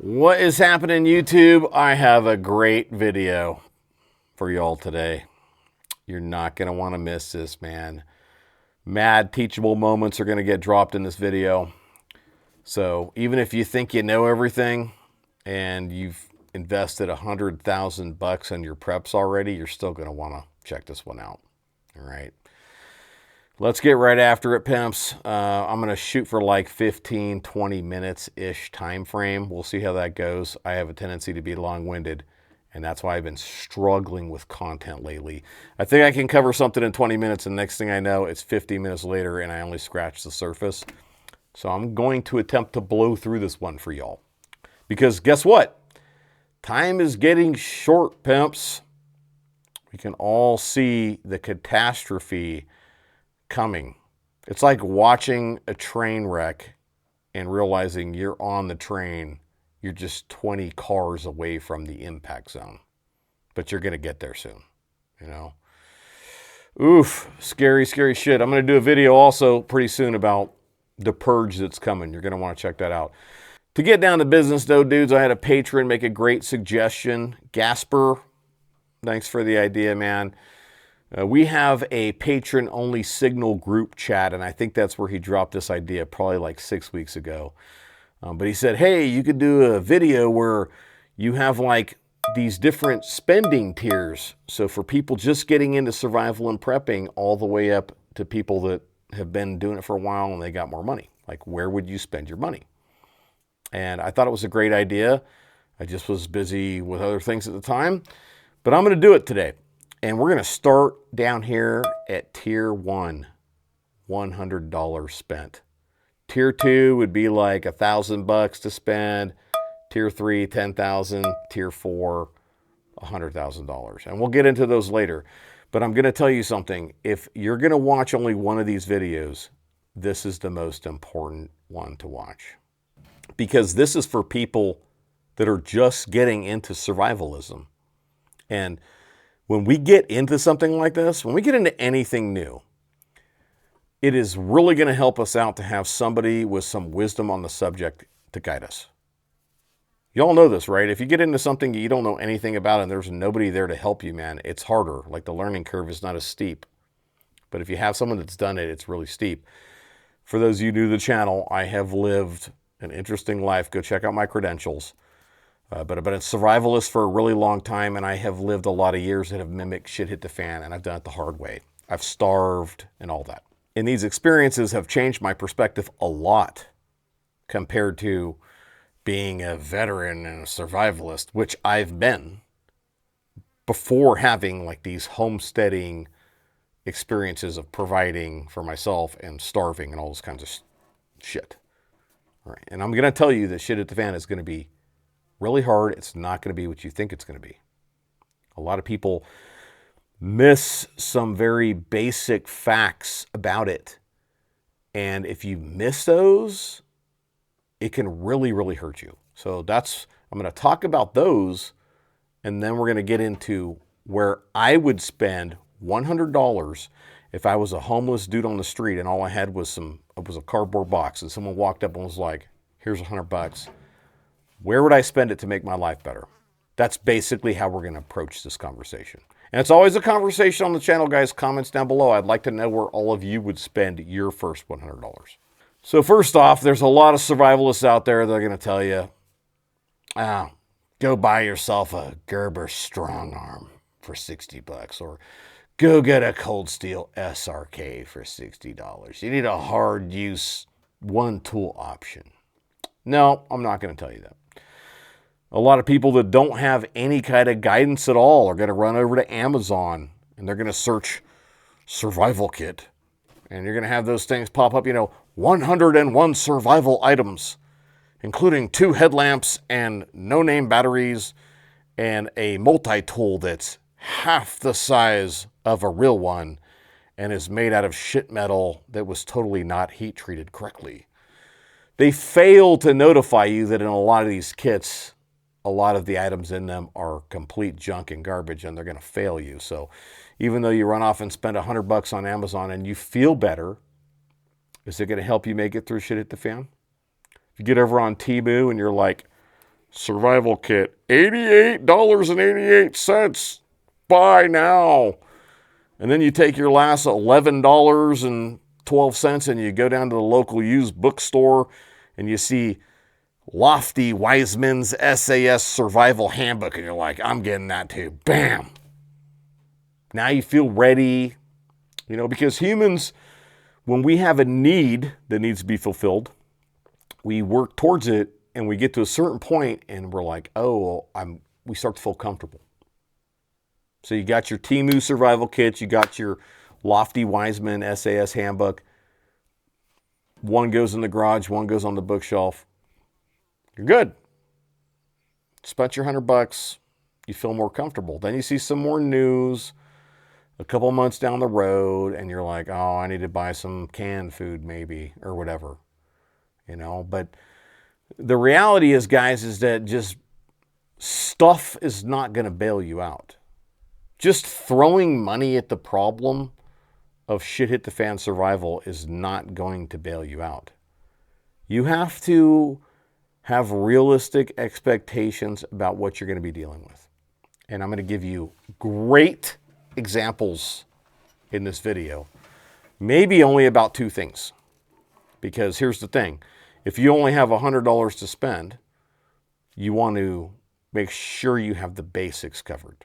What is happening, YouTube? I have a great video for y'all today. You're not going to want to miss this, man. Mad teachable moments are going to get dropped in this video. So even if you think you know everything and you've invested $100,000 on your preps already, you're still going to want to check this one out. All right. Let's get right after it, pimps. I'm going to shoot for like 15, 20 minutes-ish time frame. We'll see how that goes. I have a tendency to be long-winded, and that's why I've been struggling with content lately. I think I can cover something in 20 minutes, and next thing I know, it's 50 minutes later, and I only scratched the surface. So I'm going to attempt to blow through this one for y'all. Because guess what? Time is getting short, pimps. We can all see the catastrophe coming. It's like watching a train wreck and realizing you're on the train. You're just 20 cars away from the impact zone, but you're going to get there soon, you know? Oof, scary, scary shit. I'm going to do a video also pretty soon about the purge that's coming. You're going to want to check that out. To get down to business though, dudes, I had a patron make a great suggestion. Gasper, thanks for the idea, man. We have a patron-only Signal group chat, and I think that's where he dropped this idea probably like 6 weeks ago. But he said, hey, you could do a video where you have like these different spending tiers. So for people just getting into survival and prepping all the way up to people that have been doing it for a while and they got more money. Like, where would you spend your money? And I thought it was a great idea. I just was busy with other things at the time. But I'm going to do it today. And we're going to start down here at tier 1, $100 spent. Tier 2 would be like $1,000 to spend. Tier 3, $10,000. Tier 4, $100,000. And we'll get into those later. But I'm going to tell you something. If you're going to watch only one of these videos, this is the most important one to watch. Because this is for people that are just getting into survivalism. And when we get into something like this, when we get into anything new, it is really going to help us out to have somebody with some wisdom on the subject to guide us. Y'all know this, right? If you get into something you don't know anything about and there's nobody there to help you, man, it's harder. Like the learning curve is not as steep. But if you have someone that's done it, it's really steep. For those of you new to the channel, I have lived an interesting life. Go check out my credentials. But I've been a survivalist for a really long time, and I have lived a lot of years that have mimicked shit hit the fan, and I've done it the hard way. I've starved and all that. And these experiences have changed my perspective a lot compared to being a veteran and a survivalist, which I've been before having like these homesteading experiences of providing for myself and starving and all those kinds of shit. All right. And I'm going to tell you that shit hit the fan is going to be really hard. It's not going to be what you think it's going to be. A lot of people miss some very basic facts about it. And if you miss those, it can really, really hurt you. So I'm going to talk about those. And then we're going to get into where I would spend $100 if I was a homeless dude on the street and all I had was a cardboard box and someone walked up and was like, here's $100. Where would I spend it to make my life better? That's basically how we're going to approach this conversation. And it's always a conversation on the channel, guys. Comments down below. I'd like to know where all of you would spend your first $100. So first off, there's a lot of survivalists out there that are going to tell you, go buy yourself a Gerber strong arm for $60, or go get a cold steel SRK for $60. You need a hard use one tool option. No, I'm not going to tell you that. A lot of people that don't have any kind of guidance at all are going to run over to Amazon and they're going to search survival kit. And you're going to have those things pop up, 101 survival items, including 2 headlamps and no-name batteries and a multi-tool that's half the size of a real one and is made out of shit metal that was totally not heat treated correctly. They fail to notify you that in a lot of these kits, a lot of the items in them are complete junk and garbage, and they're going to fail you. So even though you run off and spend $100 on Amazon and you feel better, is it going to help you make it through shit at the fan? If you get over on Temu and you're like, survival kit, $88.88. Buy now. And then you take your last $11.12 and you go down to the local used bookstore and you see Lofty Wiseman's SAS Survival Handbook, and you're like, I'm getting that too. Bam. Now you feel ready, because humans, when we have a need that needs to be fulfilled, we work towards it and we get to a certain point and we're like, we start to feel comfortable. So you got your Temu survival kits, you got your Lofty Wiseman SAS handbook. One goes in the garage, one goes on the bookshelf. You're good. Spent your $100, you feel more comfortable. Then you see some more news a couple months down the road and you're like, oh, I need to buy some canned food maybe or whatever. But the reality is, guys, is that just stuff is not going to bail you out. Just throwing money at the problem of shit hit the fan survival is not going to bail you out. You have to have realistic expectations about what you're going to be dealing with. And I'm going to give you great examples in this video. Maybe only about 2 things. Because here's the thing. If you only have $100 to spend, you want to make sure you have the basics covered.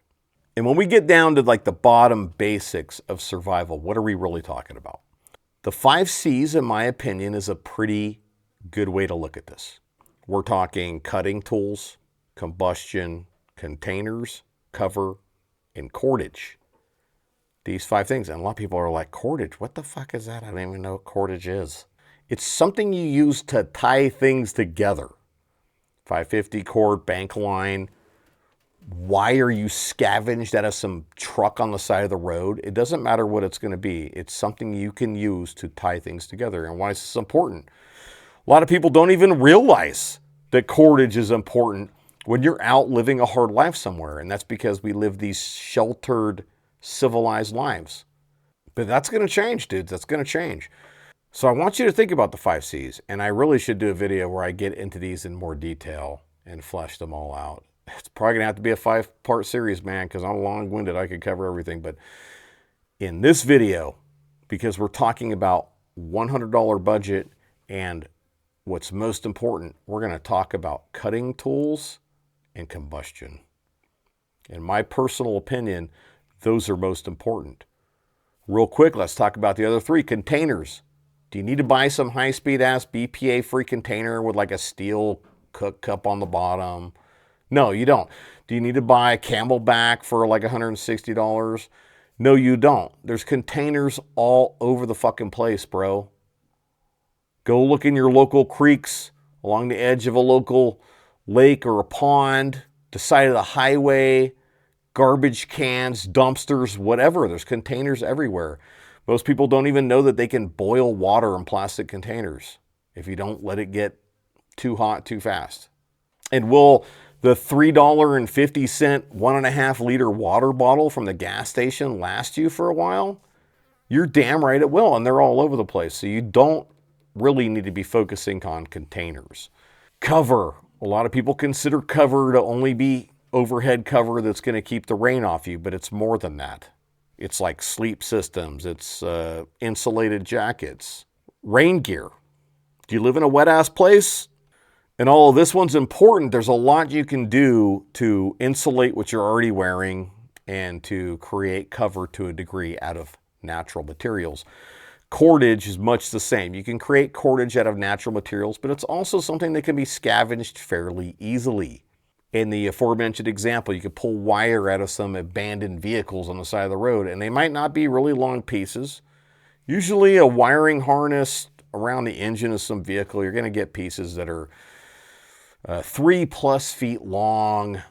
And when we get down to like the bottom basics of survival, what are we really talking about? The 5 C's, in my opinion, is a pretty good way to look at this. We're talking cutting tools, combustion, containers, cover, and cordage. These 5 things. And a lot of people are like, cordage? What the fuck is that? I don't even know what cordage is. It's something you use to tie things together. 550 cord, bank line, wire you scavenged out of some truck on the side of the road. It doesn't matter what it's going to be. It's something you can use to tie things together. And why is this important? A lot of people don't even realize that cordage is important when you're out living a hard life somewhere. And that's because we live these sheltered, civilized lives. But that's going to change, dudes. That's going to change. So I want you to think about the 5 C's. And I really should do a video where I get into these in more detail and flesh them all out. It's probably going to have to be a 5-part series, man, because I'm long-winded. I could cover everything. But in this video, because we're talking about $100 budget and what's most important, we're going to talk about cutting tools and combustion. In my personal opinion, those are most important. Real quick, let's talk about the other 3. Containers. Do you need to buy some high-speed ass BPA-free container with like a steel cook cup on the bottom? No, you don't. Do you need to buy a Camelback for like $160? No, you don't. There's containers all over the fucking place, bro. Go look in your local creeks, along the edge of a local lake or a pond, the side of the highway, garbage cans, dumpsters, whatever. There's containers everywhere. Most people don't even know that they can boil water in plastic containers if you don't let it get too hot too fast. And will the $3.50 1.5 liter water bottle from the gas station last you for a while? You're damn right it will, and they're all over the place. So you don't really need to be focusing on containers. Cover. A lot of people consider cover to only be overhead cover that's going to keep the rain off you, but it's more than that. It's like sleep systems. It's insulated jackets. Rain gear. Do you live in a wet-ass place? And all of this one's important. There's a lot you can do to insulate what you're already wearing and to create cover to a degree out of natural materials. Cordage is much the same. You can create cordage out of natural materials, but it's also something that can be scavenged fairly easily. In the aforementioned example, you could pull wire out of some abandoned vehicles on the side of the road, and they might not be really long pieces. Usually a wiring harness around the engine of some vehicle, you're going to get pieces that are 3+ feet long.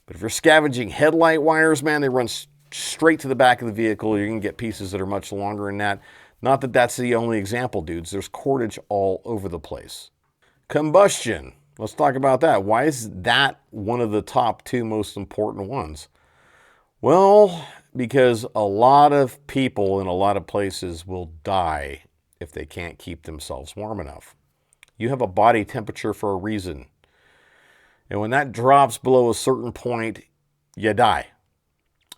But if you're scavenging headlight wires, man, they run straight to the back of the vehicle. You're going to get pieces that are much longer than that. Not that that's the only example, dudes. There's cordage all over the place. Combustion. Let's talk about that. Why is that one of the top 2 most important ones? Well, because a lot of people in a lot of places will die if they can't keep themselves warm enough. You have a body temperature for a reason. And when that drops below a certain point, you die.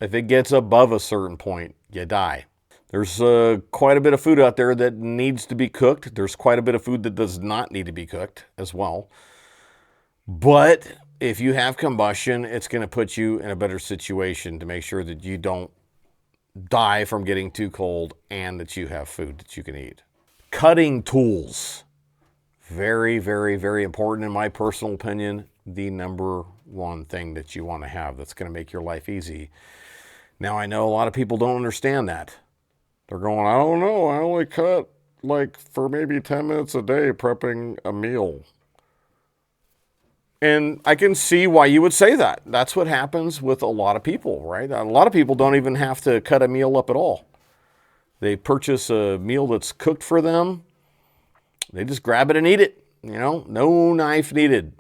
If it gets above a certain point, you die. There's quite a bit of food out there that needs to be cooked. There's quite a bit of food that does not need to be cooked as well. But if you have combustion, it's going to put you in a better situation to make sure that you don't die from getting too cold and that you have food that you can eat. Cutting tools. Very, very, very important in my personal opinion. The number one thing that you want to have that's going to make your life easy. Now, I know a lot of people don't understand that. They're going, I don't know, I only cut like for maybe 10 minutes a day prepping a meal. And I can see why you would say that. That's what happens with a lot of people, right? A lot of people don't even have to cut a meal up at all. They purchase a meal that's cooked for them. They just grab it and eat it. You know, no knife needed.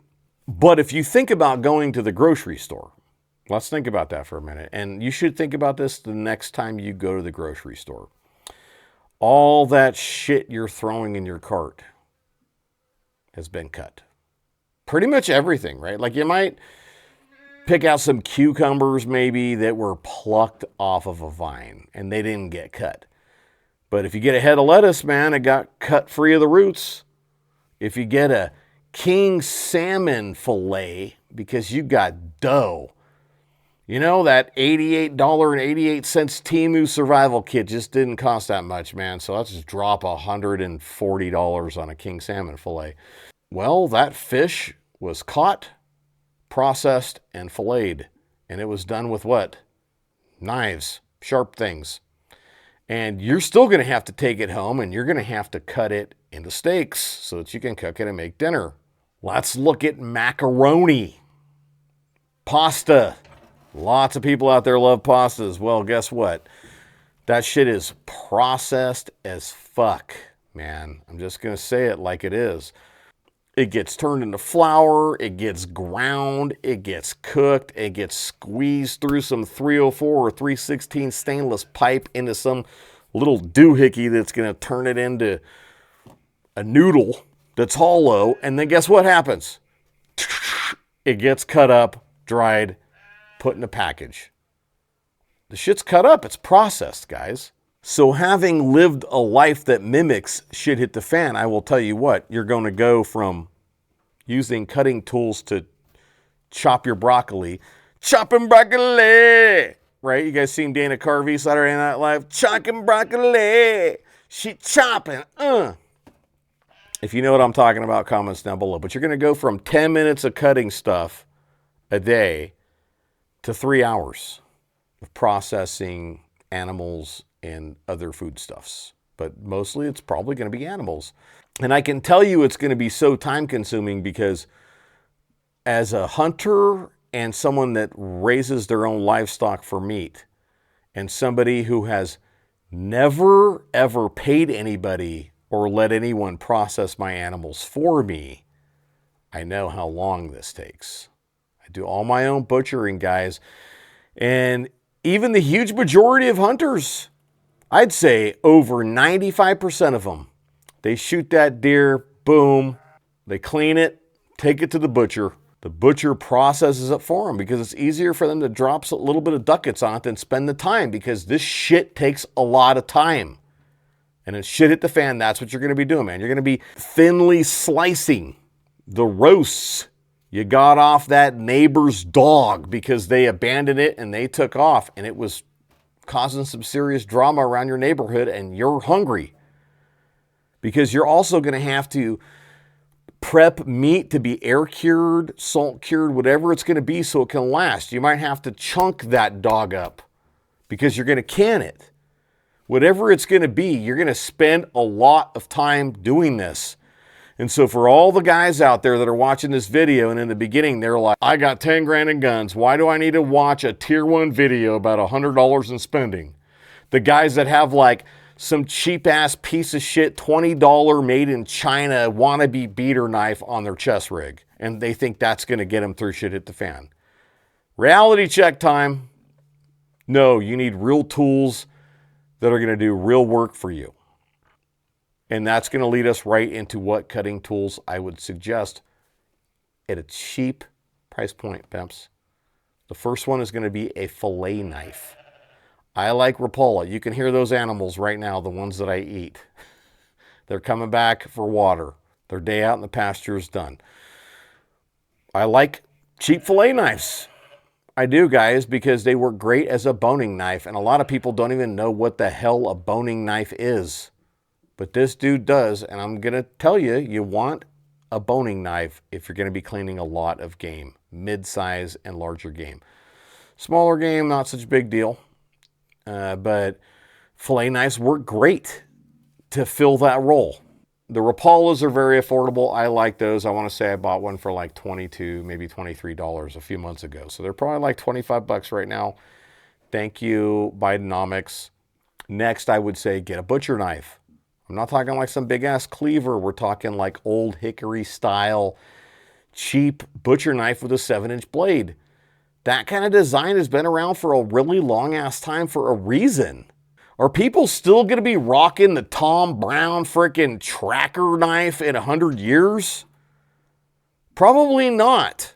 But if you think about going to the grocery store, let's think about that for a minute. And you should think about this the next time you go to the grocery store. All that shit you're throwing in your cart has been cut. Pretty much everything, right? Like you might pick out some cucumbers maybe that were plucked off of a vine and they didn't get cut. But if you get a head of lettuce, man, it got cut free of the roots. If you get a king salmon fillet because you got dough, you know, that $88.88 Temu survival kit just didn't cost that much, man. So let's just drop $140 on a king salmon fillet. Well, that fish was caught, processed, and filleted. And it was done with what? Knives, sharp things. And you're still going to have to take it home and you're going to have to cut it into steaks so that you can cook it and make dinner. Let's look at macaroni. Pasta. Lots of people out there love pastas. Well, guess what? That shit is processed as fuck, man. I'm just going to say it like it is. It gets turned into flour, it gets ground, it gets cooked, it gets squeezed through some 304 or 316 stainless pipe into some little doohickey that's going to turn it into a noodle that's hollow. And then guess what happens? It gets cut up, dried, put in a package. The shit's cut up, it's processed, guys. So having lived a life that mimics shit hit the fan, I will tell you what, you're going to go from using cutting tools to chop your broccoli. Chopping broccoli! Right? You guys seen Dana Carvey, Saturday Night Live? Chopping broccoli! She chopping. If you know what I'm talking about, comments down below. But you're going to go from 10 minutes of cutting stuff a day to 3 hours of processing animals and other foodstuffs. But mostly it's probably going to be animals. And I can tell you it's going to be so time consuming because as a hunter and someone that raises their own livestock for meat and somebody who has never ever paid anybody or let anyone process my animals for me, I know how long this takes. I do all my own butchering, guys. And even the huge majority of hunters, I'd say over 95% of them, they shoot that deer, boom, they clean it, take it to the butcher. The butcher processes it for them because it's easier for them to drop a little bit of ducats on it than spend the time because this shit takes a lot of time. And it's shit hit the fan, that's what you're going to be doing, man. You're going to be thinly slicing the roasts you got off that neighbor's dog because they abandoned it and they took off and it was causing some serious drama around your neighborhood and you're hungry. Because you're also going to have to prep meat to be air cured, salt cured, whatever it's going to be so it can last. You might have to chunk that dog up because you're going to can it. Whatever it's going to be, you're going to spend a lot of time doing this. And so for all the guys out there that are watching this video and in the beginning, they're like, I got 10 grand in guns. Why do I need to watch a tier 1 video about $100 in spending? The guys that have like some cheap ass piece of shit $20 made in China wannabe beater knife on their chest rig. And they think that's going to get them through shit hit the fan. Reality check time. No, you need real tools that are going to do real work for you. And that's going to lead us right into what cutting tools I would suggest at a cheap price point, pimps. The first one is going to be a fillet knife. I like Rapala. You can hear those animals right now, the ones that I eat. They're coming back for water. Their day out in the pasture is done. I like cheap fillet knives. I do, guys, because they work great as a boning knife, and a lot of people don't even know what the hell a boning knife is. But this dude does, and I'm going to tell you, you want a boning knife if you're going to be cleaning a lot of game, mid-size and larger game. Smaller game, not such a big deal, but fillet knives work great to fill that role. The Rapalas are very affordable. I like those. I want to say I bought one for like $22, maybe $23 a few months ago. So they're probably like 25 bucks right now. Thank you, Bidenomics. Next, I would say get a butcher knife. I'm not talking like some big ass cleaver. We're talking like old Hickory style, cheap butcher knife with a 7-inch blade. That kind of design has been around for a really long ass time for a reason. Are people still going to be rocking the Tom Brown freaking tracker knife in 100 years? Probably not.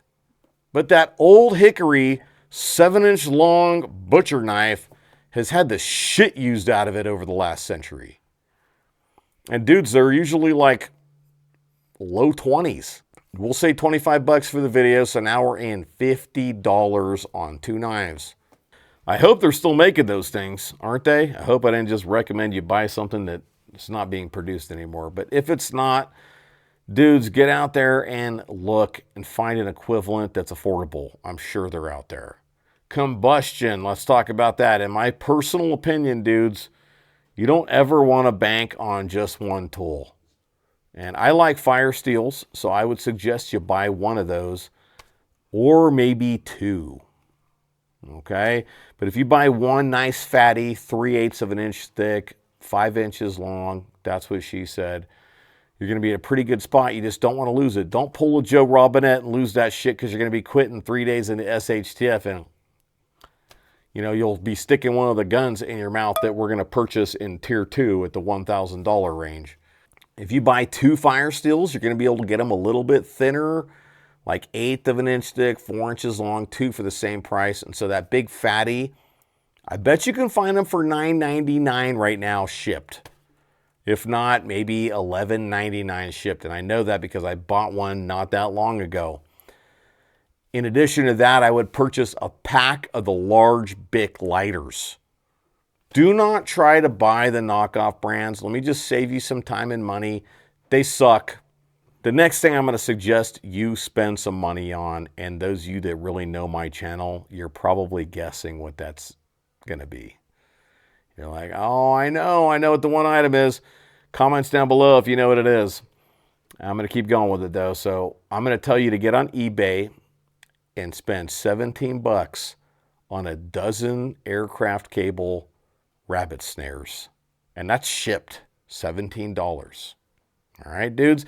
But that old Hickory 7-inch long butcher knife has had the shit used out of it over the last century. And dudes, they're usually like low 20s. We'll say 25 bucks for the video, so now we're in $50 on 2 knives. I hope they're still making those things, aren't they? I hope I didn't just recommend you buy something that's not being produced anymore. But if it's not, dudes, get out there and look and find an equivalent that's affordable. I'm sure they're out there. Combustion, let's talk about that. In my personal opinion, dudes, you don't ever want to bank on just one tool. And I like fire steels, so I would suggest you buy one of those or maybe 2. Okay, but if you buy one nice fatty 3/8 of an inch thick, 5 inches long, that's what she said, you're going to be in a pretty good spot. You just don't want to lose it. Don't pull a Joe Robinette and lose that shit because you're going to be quitting 3 days in the SHTF and you'll be sticking one of the guns in your mouth that we're going to purchase in tier 2 at the $1,000 range. If you buy 2 fire steels, you're going to be able to get them a little bit thinner, like 1/8 of an inch thick, 4 inches long, 2 for the same price. And so that big fatty, I bet you can find them for $9.99 right now shipped. If not, maybe $11.99 shipped. And I know that because I bought one not that long ago. In addition to that, I would purchase a pack of the large Bic lighters. Do not try to buy the knockoff brands. Let me just save you some time and money. They suck. The next thing I'm going to suggest you spend some money on, and those of you that really know my channel, you're probably guessing what that's going to be. You're like, oh, I know what the one item is. Comments down below if you know what it is. I'm going to keep going with it though. So I'm going to tell you to get on eBay and spend 17 bucks on a dozen aircraft cable rabbit snares. And that's shipped $17. All right, dudes.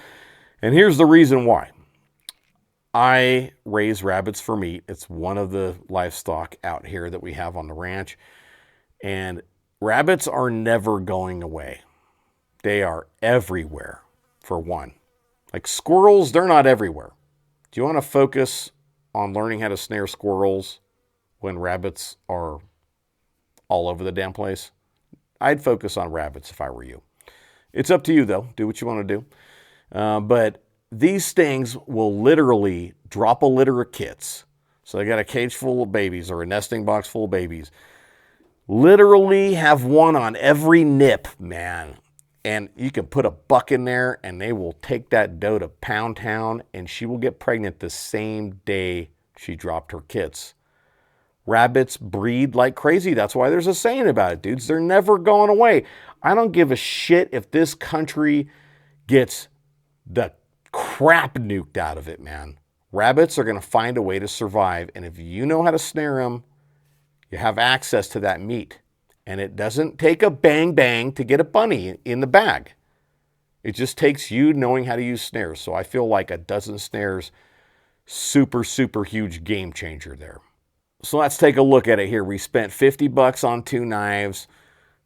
And here's the reason why. I raise rabbits for meat. It's one of the livestock out here that we have on the ranch. And rabbits are never going away. They are everywhere, for one. Like squirrels, they're not everywhere. Do you want to focus on learning how to snare squirrels when rabbits are all over the damn place? I'd focus on rabbits if I were you. It's up to you, though. Do what you want to do. But these things will literally drop a litter of kits. So they got a cage full of babies or a nesting box full of babies. Literally have one on every nip, man. And you can put a buck in there and they will take that doe to Pound Town and she will get pregnant the same day she dropped her kits. Rabbits breed like crazy. That's why there's a saying about it, dudes. They're never going away. I don't give a shit if this country gets the crap nuked out of it, man. Rabbits are going to find a way to survive. And if you know how to snare them, you have access to that meat. And it doesn't take a bang bang to get a bunny in the bag. It just takes you knowing how to use snares. So I feel like a dozen snares, super, super huge game changer there. So let's take a look at it here. We spent 50 bucks on 2 knives.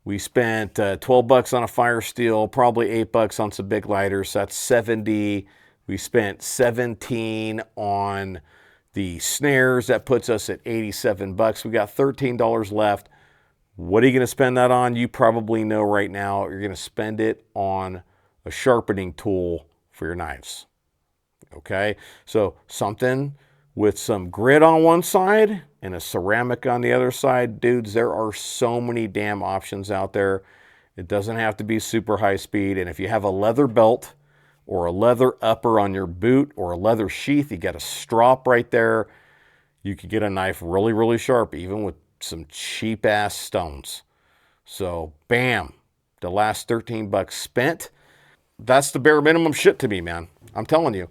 We spent 12 bucks on a fire steel, probably 8 bucks on some big lighters. So that's 70. We spent 17 on The snares, that puts us at 87 bucks. We got $13 left. What are you going to spend that on? You probably know right now. You're going to spend it on a sharpening tool for your knives. Okay? So something with some grit on one side and a ceramic on the other side. Dudes, there are so many damn options out there. It doesn't have to be super high speed. And if you have a leather belt or a leather upper on your boot or a leather sheath, you got a strop right there, you could get a knife really, really sharp, even with some cheap ass stones. So bam, the last 13 bucks spent. That's the bare minimum shit to me, man. I'm telling you.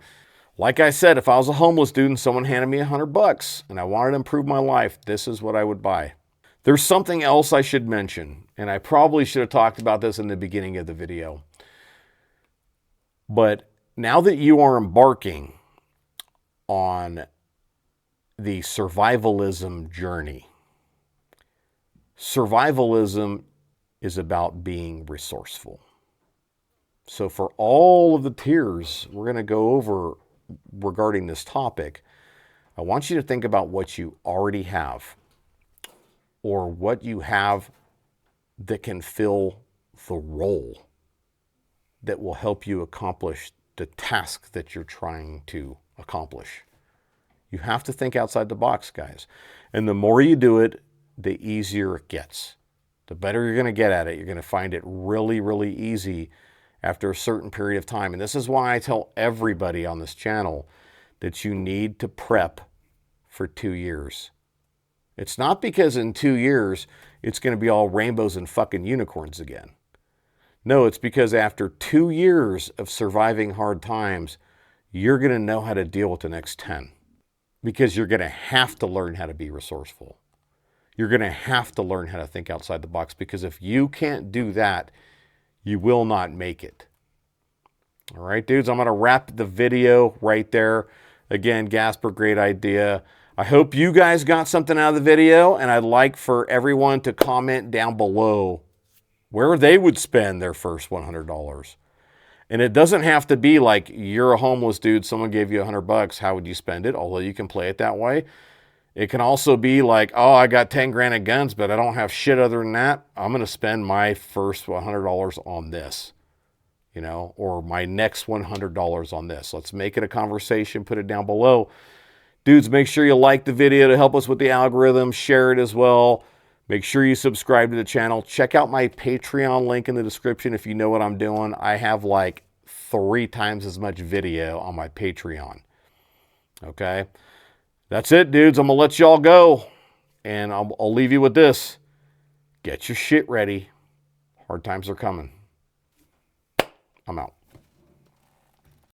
Like I said, if I was a homeless dude and someone handed me $100 and I wanted to improve my life, this is what I would buy. There's something else I should mention, and I probably should have talked about this in the beginning of the video. But now that you are embarking on the survivalism journey, survivalism is about being resourceful. So for all of the tiers we're going to go over regarding this topic, I want you to think about what you already have or what you have that can fill the role that will help you accomplish the task that you're trying to accomplish. You have to think outside the box, guys. And the more you do it, the easier it gets. The better you're going to get at it. You're going to find it really, really easy after a certain period of time. And this is why I tell everybody on this channel that you need to prep for 2 years. It's not because in 2 years it's going to be all rainbows and fucking unicorns again. No, it's because after 2 years of surviving hard times, you're going to know how to deal with the next 10. Because you're going to have to learn how to be resourceful. You're going to have to learn how to think outside the box, because if you can't do that, you will not make it. All right, dudes, I'm going to wrap the video right there. Again, Gasper, great idea. I hope you guys got something out of the video, and I'd like for everyone to comment down below where they would spend their first $100. And it doesn't have to be like you're a homeless dude, someone gave you $100, how would you spend it? Although you can play it that way. It can also be like, oh, I got 10 grand of guns, but I don't have shit other than that. I'm going to spend my first $100 on this, you know, or my next $100 on this. Let's make it a conversation. Put it down below. Dudes, make sure you like the video to help us with the algorithm. Share it as well. Make sure you subscribe to the channel. Check out my Patreon link in the description if you know what I'm doing. I have like 3 times as much video on my Patreon. Okay? That's it, dudes. I'm going to let y'all go. And I'll leave you with this. Get your shit ready. Hard times are coming. I'm out.